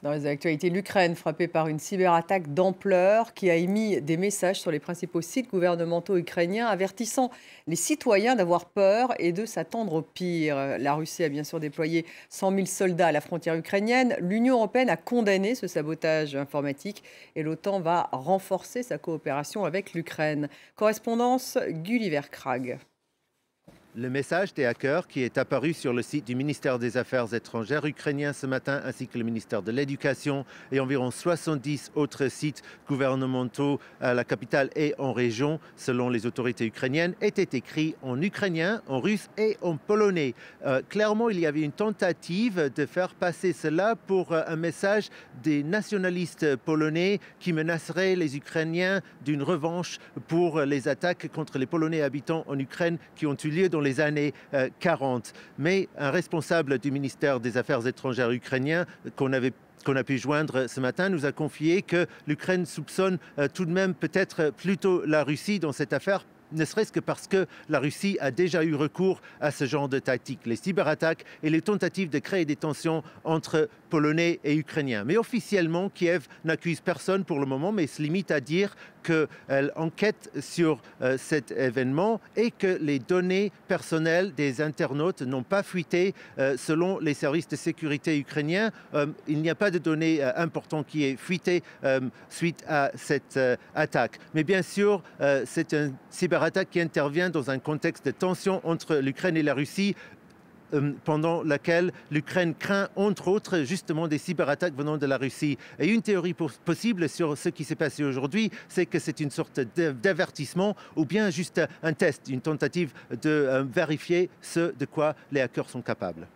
Dans les actualités, l'Ukraine frappée par une cyberattaque d'ampleur qui a émis des messages sur les principaux sites gouvernementaux ukrainiens avertissant les citoyens d'avoir peur et de s'attendre au pire. La Russie a bien sûr déployé 100 000 soldats à la frontière ukrainienne. L'Union européenne a condamné ce sabotage informatique et l'OTAN va renforcer sa coopération avec l'Ukraine. Correspondance Gulliver Krag. Le message des hackers qui est apparu sur le site du ministère des Affaires étrangères ukrainien ce matin, ainsi que le ministère de l'Éducation et environ 70 autres sites gouvernementaux à la capitale et en région, selon les autorités ukrainiennes, était écrit en ukrainien, en russe et en polonais. Clairement, il y avait une tentative de faire passer cela pour un message des nationalistes polonais qui menaceraient les Ukrainiens d'une revanche pour les attaques contre les Polonais habitants en Ukraine qui ont eu lieu dans les années 40. Mais un responsable du ministère des Affaires étrangères ukrainien qu'on a pu joindre ce matin nous a confié que l'Ukraine soupçonne tout de même peut-être plutôt la Russie dans cette affaire, ne serait-ce que parce que la Russie a déjà eu recours à ce genre de tactiques, les cyberattaques et les tentatives de créer des tensions entre Polonais et Ukrainiens. Mais officiellement, Kiev n'accuse personne pour le moment, mais se limite à dire qu'elle enquête sur cet événement et que les données personnelles des internautes n'ont pas fuité selon les services de sécurité ukrainiens. Il n'y a pas de données importantes qui aient fuité suite à cette attaque. Mais bien sûr, c'est un cyberattaque qui intervient dans un contexte de tension entre l'Ukraine et la Russie, pendant laquelle l'Ukraine craint, entre autres, justement des cyberattaques venant de la Russie. Et une théorie possible sur ce qui s'est passé aujourd'hui, c'est que c'est une sorte d'avertissement ou bien juste un test, une tentative de vérifier ce de quoi les hackers sont capables.